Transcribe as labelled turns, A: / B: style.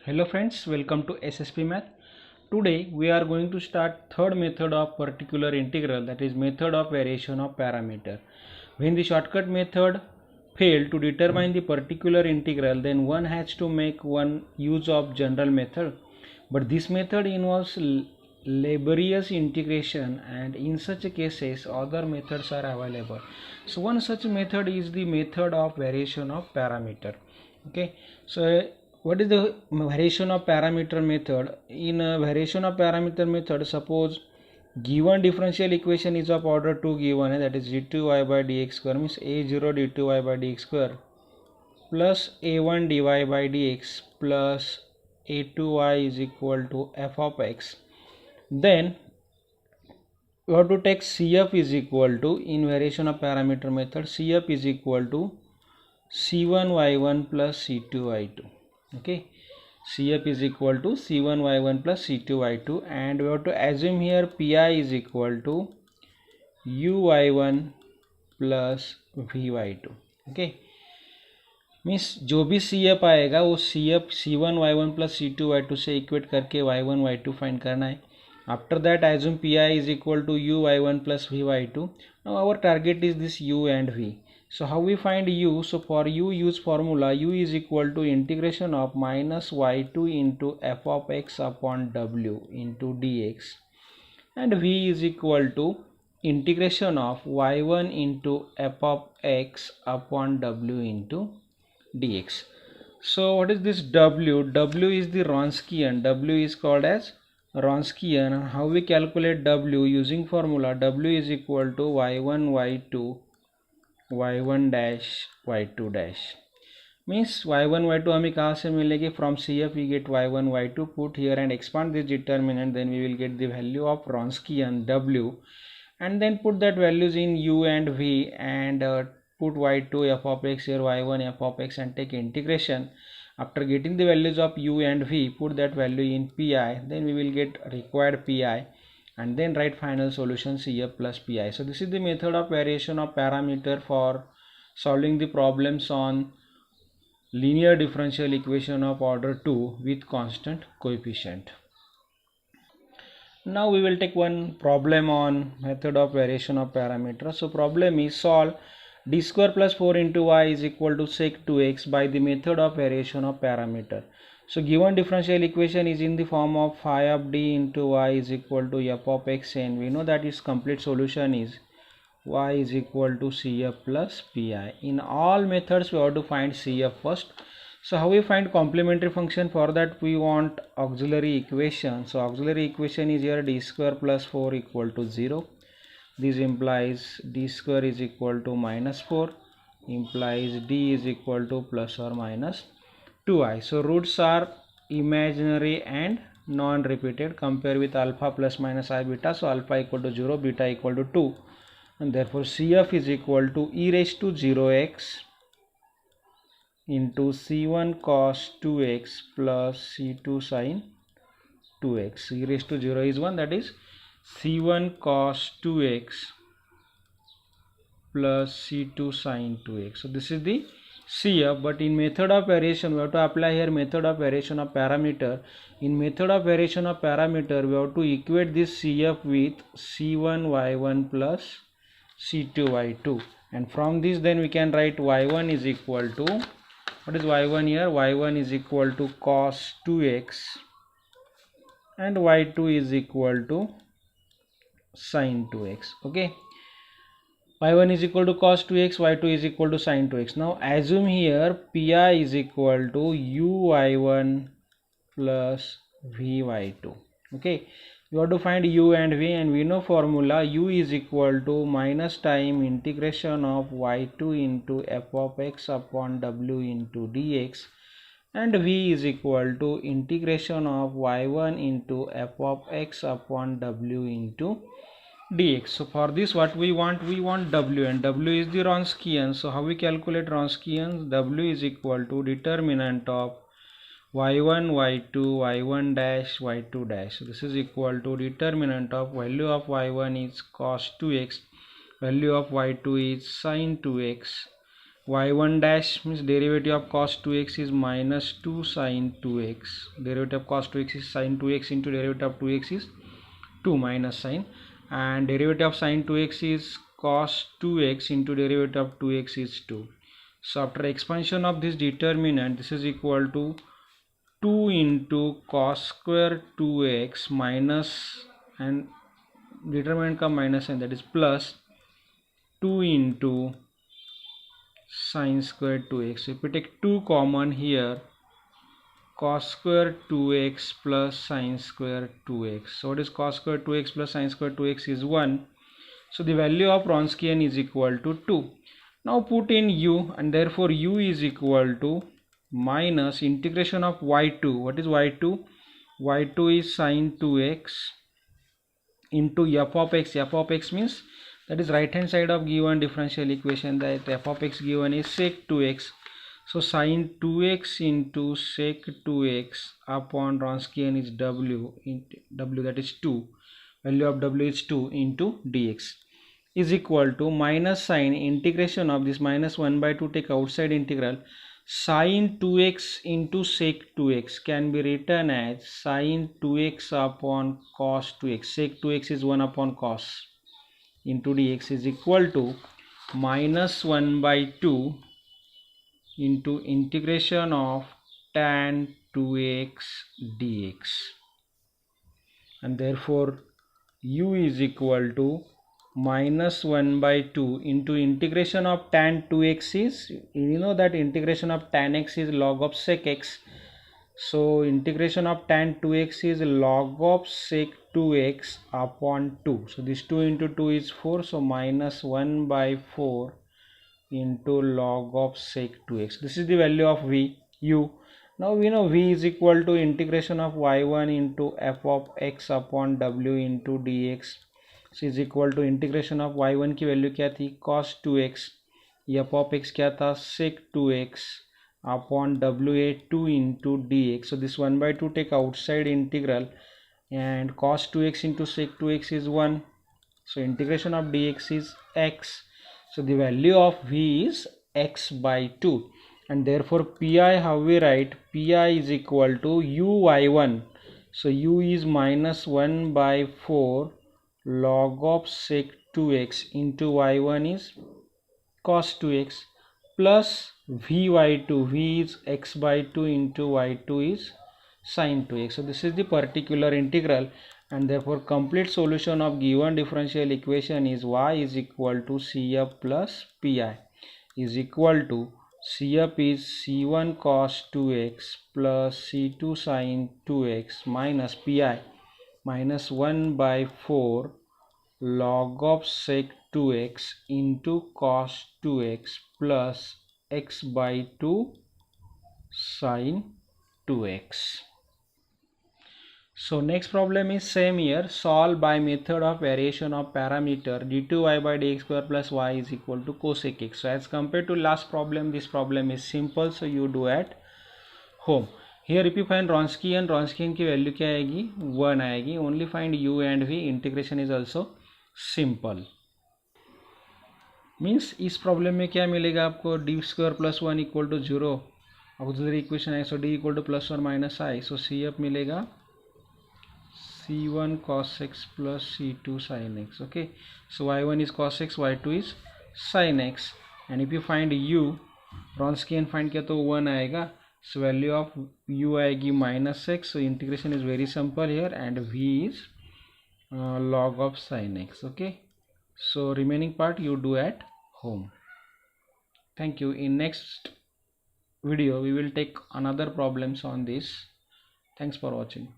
A: Hello friends, welcome to SSP Math. Today we are going to start third method of particular integral, that is method of variation of parameter. When the shortcut method failed to determine the particular integral, then one has to make one use of general method. But this method involves laborious integration, and in such cases other methods are available. So one such method is the method of variation of parameter. Okay, so what is the variation of parameter method? In a variation of parameter method, suppose given differential equation is of order 2 given, that is d2y by dx square, means a0 d2y by dx square plus a1 dy by dx plus a2y is equal to f of x. Then we have to take cf is equal to, in variation of parameter method, cf is equal to c1y1 plus c2y2. Okay, cf is equal to c1y1 plus c2y2, and we have to assume here pi is equal to uy1 plus vy2. Okay, means जो भी C F आएगा वो C F c1y1 plus c2y2 से equate करके y1 y2 find करना है. After that assume pi is equal to uy1 plus vy2. Now our target is this u and v. So how we find u? So for u, use formula u is equal to integration of minus y2 into f of x upon w into dx, and v is equal to integration of y1 into f of x upon w into dx. So what is this w? W is the Wronskian. W is called as Wronskian. How we calculate w? Using formula w is equal to y1 y2 y1 dash y2 dash. Means y1 y2 हमें कहाँ से मिलेगी? From CF we get y1 y2. Put here and expand this determinant, then we will get the value of Wronskian w, and then put that values in u and v, and put y2 f of x here, y1 f of x, and take integration. After getting the values of u and v, put that value in pi, then we will get required pi, and then write final solution cf plus pi. So this is the method of variation of parameter for solving the problems on linear differential equation of order 2 with constant coefficient. Now we will take one problem on method of variation of parameter. So problem is solve d square plus 4 into y is equal to sec 2x by the method of variation of parameter. So given differential equation is in the form of phi of d into y is equal to f of x, and we know that its complete solution is y is equal to cf plus pi. In all methods we have to find cf first. So how we find complementary function? For that we want auxiliary equation. So auxiliary equation is here d square plus 4 equal to 0. This implies d square is equal to minus 4, implies d is equal to plus or minus 2i. So roots are imaginary and non-repeated. Compare with alpha plus minus I beta. So alpha equal to 0, beta equal to 2, and therefore CF is equal to e raised to 0x into c1 cos 2x plus c2 sin 2x. E raised to 0 is 1, that is c1 cos 2x plus c2 sin 2x. So this is the CF, but in method of variation we have to apply here method of variation of parameter. In method of variation of parameter we have to equate this CF with c1 y1 plus c2 y2, and from this then we can write y1 is equal to, what is y1 here? Y1 is equal to cos 2x, and y2 is equal to sin 2x. Okay, y1 is equal to cos 2x, y2 is equal to sin 2x. Now assume here pi is equal to uy1 plus vy2. Okay, you have to find u and v, and we know formula u is equal to minus time integration of y2 into f of x upon w into dx, and v is equal to integration of y1 into f of x upon w into dx. So for this what we want? We want w, and w is the Wronskian. So how we calculate Wronskian? W is equal to determinant of y1 y2 y1 dash y2 dash. So this is equal to determinant of value of y1 is cos 2x, value of y2 is sin 2x, y1 dash means derivative of cos 2x is minus 2 sin 2x. Derivative of cos 2x is sin 2x into derivative of 2x is 2 minus sin, and derivative of sin 2x is cos 2x into derivative of 2x is 2. So after expansion of this determinant, this is equal to 2 into cos square 2x minus, and determinant का minus and that is plus 2 into sin square 2x. If we take 2 common here, cos square 2x plus sin square 2x. So what is cos square 2x plus sin square 2x is 1. So the value of Wronskian is equal to 2. Now put in u, and therefore u is equal to minus integration of y2. What is y2? y2 is sin 2x into f of x. F of x means that is right hand side of given differential equation, that f of x given is sec 2x. So sin 2x into sec 2x upon Wronskian is w, that is 2, value of w is 2 into dx is equal to minus sin integration of this minus 1 by 2, take outside integral, sin 2x into sec 2x can be written as sin 2x upon cos 2x. Sec 2x is 1 upon cos into dx is equal to minus 1 by 2 into integration of tan 2x dx, and therefore u is equal to minus 1 by 2 into integration of tan 2x is, you know that integration of tan x is log of sec x. So integration of tan 2x is log of sec 2x upon 2. So this 2 into 2 is 4. So minus 1 by 4 into log of sec 2x. This is the value of v, u. Now we know v is equal to integration of y1 into f of x upon w into dx. So is equal to integration of y1 की value क्या थी, cos 2x, f of x क्या था, sec 2x upon w 2 into dx. So this 1 by 2 take outside integral, and cos 2x into sec 2x is 1. So integration of dx is x. So the value of v is x by 2, and therefore pi, how we write, pi is equal to uy1. So u is minus 1 by 4 log of sec 2x into y1 is cos 2x plus vy2, v is x by 2 into y2 is sin 2x. So this is the particular integral, and therefore complete solution of given differential equation is y is equal to cf plus pi is equal to cf is c1 cos 2x plus c2 sin 2x minus pi minus 1 by 4 log of sec 2x into cos 2x plus x by 2 sin 2x. So next problem is same here, solve by method of variation of parameter d2y by dx square plus y is equal to cosec x. So as compared to last problem, this problem is simple, so you do at home. Here if you find Wronskian, Wronskian की value क्या आएगी, 1 आएगी. Only find u and v. Integration is also simple. Means इस problem में क्या मिलेगा आपको, D square plus 1 equal to 0. अब दूसरी इक्वेशन है, so D equal to plus और minus i. So C F मिलेगा c1 cos x plus c2 sin x. Okay, so y1 is cos x, y2 is sin x, and if you find u, Wronskian find किया तो 1 आएगा. So value of u आएगी minus x. So integration is very simple here, and v is log of sin x. Okay, so remaining part you do at home. Thank you. In next video we will take another problems on this. Thanks for watching.